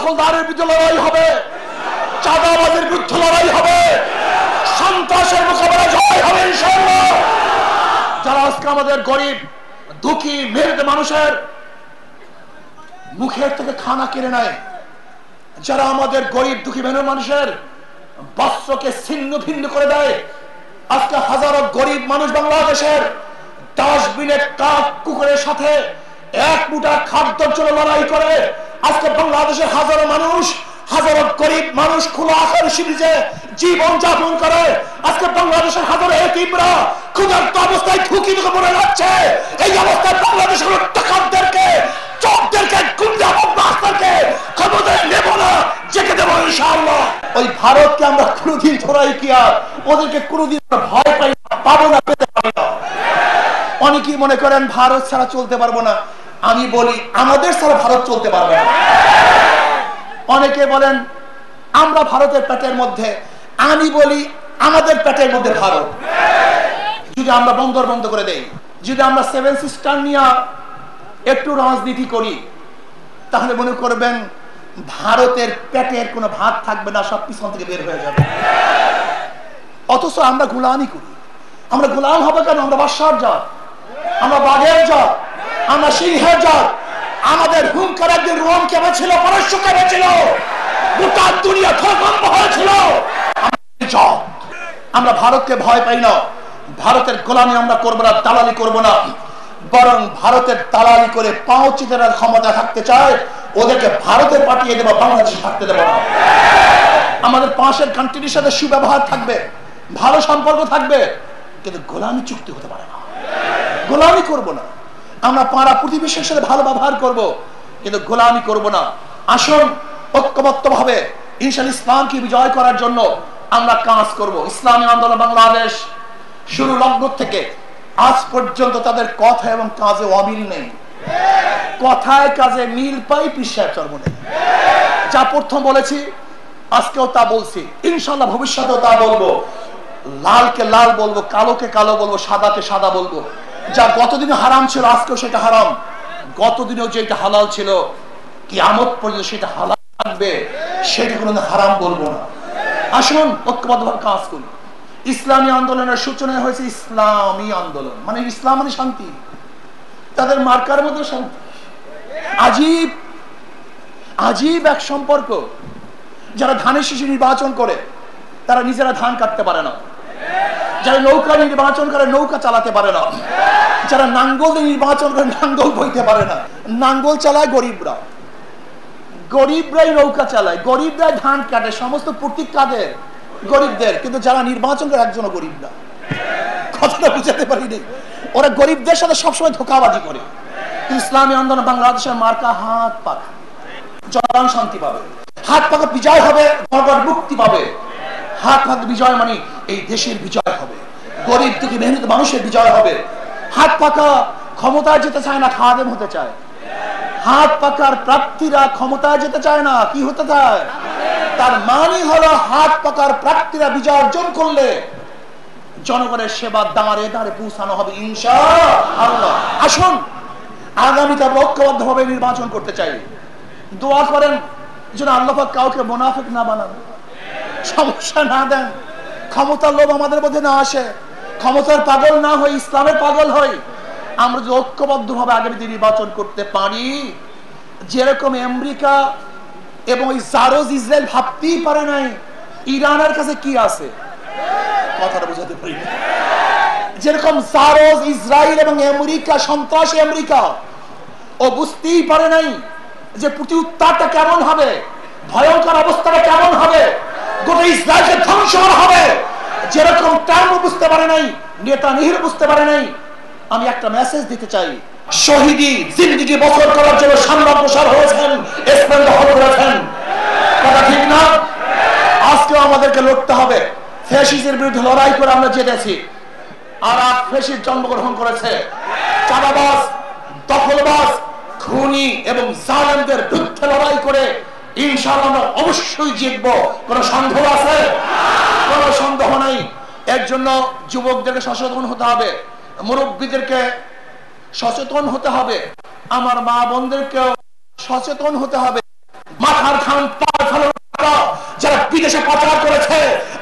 দখলদারের বিরুদ্ধে লড়াই হবে, চাঁদাবাজের বিরুদ্ধে লড়াই হবে, সন্ত্রাসের মোকাবেলা জয় হবে ইনশাআল্লাহ। যারা আজকে আমাদের গরিব দুঃখী মেহনত মানুষের মুখের থেকে খানা কেড়ে নেয়, যারা আমাদের গরিব দুঃখী মেহনত মানুষের বস্ত্রকে ছিন্ন ভিন্ন করে দেয়, আজকে হাজারো গরিব মানুষ বাংলাদেশের ডাস্টবিনে কাক কুকুরের সাথে এক মুঠা খাদ্যের জন্য লড়াই করে, আজকে বাংলাদেশের হাজারো মানুষ, হাজারো গরিব মানুষ খোলা আকাশ শিবিরে জীবন যাপন করে, আজকে বাংলাদেশের হাজারো এতিমরা ক্ষুধার্ত অবস্থায় ঠুকি ঠুকে মরে যাচ্ছে। এই অবস্থায় বাংলাদেশের টাকারদেরকে, চোরদেরকে, গুন্ডা বদমাশদেরকে ক্ষমতায় নেব না, জেগে দেব ইনশাআল্লাহ। ওই ভারতকে আমরা কোনোদিন ধরাই কি আর ওদেরকে কোনোদিন ভয় পাই না, পাবো না, পেতে পারি না। অনেকেই মনে করেন ভারত ছাড়া চলতে পারবো না, আমি বলি আমাদের ছাড়া ভারত চলতে পারবে না। অনেকে বলেন আমরা ভারতের পেটের মধ্যে, আমি বলি আমাদের পেটের মধ্যে ভারত। যদি আমরা বন্দর বন্ধ করে দেই, যদি আমরা সেভেন সিস্টার নিয়ে একটু রাজনীতি করি, তাহলে মনে করবেন ভারতের পেটের কোনো ভাত থাকবে না, সব পিছন থেকে বের হয়ে যাবে। অথচ আমরা গোলামি করি। আমরা গোলাম হবে কেন? আমরা বাদশার জাত, আমরা বাঘের জাত, আমরা সিংহের জাত। আমাদের হুঙ্কার একদিন রোম কেঁপেছিল, পারস্য কেঁপেছিল, গোটা দুনিয়া ভূমিকম্প হয়েছিল। আমরা ভারতকে ভয় পাই না, ভারতের গোলামি আমরা করবো না, দালালি করবো না, বরং ভারতের দালালি করে পাঁচ চিতের ক্ষমতা থাকতে চায়, ওদেরকে ভারতে পাঠিয়ে দেবো, বাংলাদেশে থাকতে দেবো না। আমাদের পাশের কান্ট্রির সাথে সুব্যবহার থাকবে, ভালো সম্পর্ক থাকবে, কিন্তু গোলামি চুক্তি হতে পারে না। গোলামি করব না, আমরা পাড়া প্রতিবেশীর সাথে ভালো ব্যবহার করব, কিন্তু গোলামি করব না। আসুন ঐক্যবদ্ধ ভাবে ইনশাআল্লাহ ইসলামকে বিজয় করার জন্য আমরা কাজ করব। ইসলামী আন্দোলন বাংলাদেশ শুরু লগ্ন থেকে আজ পর্যন্ত তাদের কথা এবং কাজে অমিল নেই। কথায় কাজে মিল পাই পিসার চর্মনে। যা প্রথম বলেছি আজকেও তা বলছি, ইনশাআল্লাহ ভবিষ্যতেও তা বলবো। লালকে লাল বলবো, কালোকে কালো বলবো, সাদাকে সাদা বলবো। যা গতদিনে হারাম ছিল আজকেও সেটা হারাম, গতদিনেও যেটা হালাল ছিল কিয়ামত পর্যন্ত সেটা হালাল থাকবে, সেটা কোনো হারাম বলবো না। আসুন ঐক্যবদ্ধভাবে কাজ করি। ইসলামী আন্দোলনের সূচনা হয়েছে ইসলামী আন্দোলন, মানে ইসলাম মানে শান্তি, তাদের মার্কার মধ্যে শান্তি। আজীব আজীব এক সম্পর্ক। যারা ধানের শীষে নির্বাচন করে তারা নিজেরা ধান কাটতে পারে না, যারা নৌকা নির্বাচন করে নৌকা চালাতে পারে না, যারা নাঙ্গল নির্বাচন করে নাঙ্গল বইতে পারে না। নাঙ্গল চালায় গরিবরা, গরিবরাই নৌকা চালায়, গরিবরাই ধান কাটে, সমস্ত প্রতীক কাদের? গরিবদের। কিন্তু যারা নির্বাচন করে একজনও গরিব না। কথাটা বুঝাতে পারিনি। ওরা গরিবদের সাথে সবসময় ধোঁকাবাজি করে। ইসলামী আন্দোলন বাংলাদেশের মার্কা হাত পাকা, জনগণ শান্তি পাবে, হাত পাকা বিজয় হবে, জনগণ মুক্তি পাবে। হাত পাকা বিজয় মানে এই দেশের বিজয় হবে, গরিব থেকে মেহনত মানুষের বিজয় হবে। হাত পাকা ক্ষমতায় যেতে চায় না, খাদেম হতে চায়। হাত পাকার প্রার্থীরা ক্ষমতায় যেতে চায় না, কি হতে চায়? তার মানে হলো হাত পাকার প্রার্থীরা বিজয় অর্জন করলে জনগণের সেবা দাঁড়ে দাঁড়ে পৌঁছানো হবে ইনশাআল্লাহ। আসুন আগামীতে ঐক্যবদ্ধ ভাবে নির্বাচন করতে চাই। দোয়া করেন যেন আল্লাহ পাক কাউকে মুনাফিক না বানান, সমস্যা না দেন, ক্ষমতার লোভ আমাদের মধ্যে না আসে, ক্ষমতার পাগল না হই, ইসলামের পাগল হই। আমরা যদি ঐক্যবদ্ধ ভাবে আগামীতে নির্বাচন করতে পারি, যেরকম আমেরিকা এবং ওই জারোজ ইসরায়েল ভাবতেই পারে নাই ইরানের কাছে কি আছে, কথাটা বুঝাতে পারি না। যেরকম জারোজ ইসরায়েল এবং আমেরিকা, সন্ত্রাসী আমেরিকা, ও বুঝতেই পারে নাই যে প্রতি উত্তারটা কেমন হবে, ভয়ঙ্কর অবস্থাটা কেমন হবে, গোটা ইসরায়েলকে ধ্বংস করা হবে। যেরকম ট্রাম্প বুঝতে পারে নাই, নেতানিয়াহু বুঝতে পারে নাই। আমি একটা মেসেজ দিতে চাই, শহীদি জিন্দেগি বছর করার জন্য সামনে প্রসার হয়েছেন, স্পেন দখল করেছেন, কথা ঠিক না? আজকেও আমাদেরকে লড়তে হবে। ফ্যাসিস্টের বিরুদ্ধে লড়াই করে আমরা জিতেছি, আর এক ফ্যাসিস্ট জন্মগ্রহণ করেছে। চাঁদাবাজ, দখলবাজ, খুনি এবং জালেমদের বিরুদ্ধে লড়াই করে ইনশাআল্লাহ আমরা অবশ্যই জিতবো। কোন সন্দেহ আছে? কোন সন্দেহ নাই। এর জন্য যুবকদেরকে সচেতন হতে হবে, মুরব্বীদেরকে সচেতন হতে হবে, আমার মা বোনদেরকেও সচেতন হতে হবে। মাথা টাকার খান যারা বিদেশে পাচার করেছে,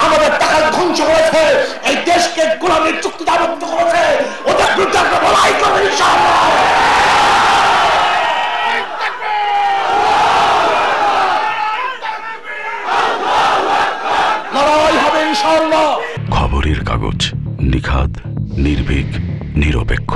আমাদের টাকা ধ্বংস করেছে, এই দেশকে গোলামীর চুক্তিতে আবদ্ধ করেছে, ওদের বিরুদ্ধে আমরা লড়াই করবো ইনশাআল্লাহ। লড়াই হবে ইনশাআল্লাহ। খবরের কাগজ, নিখাদ, নির্ভীক, নিরপেক্ষ।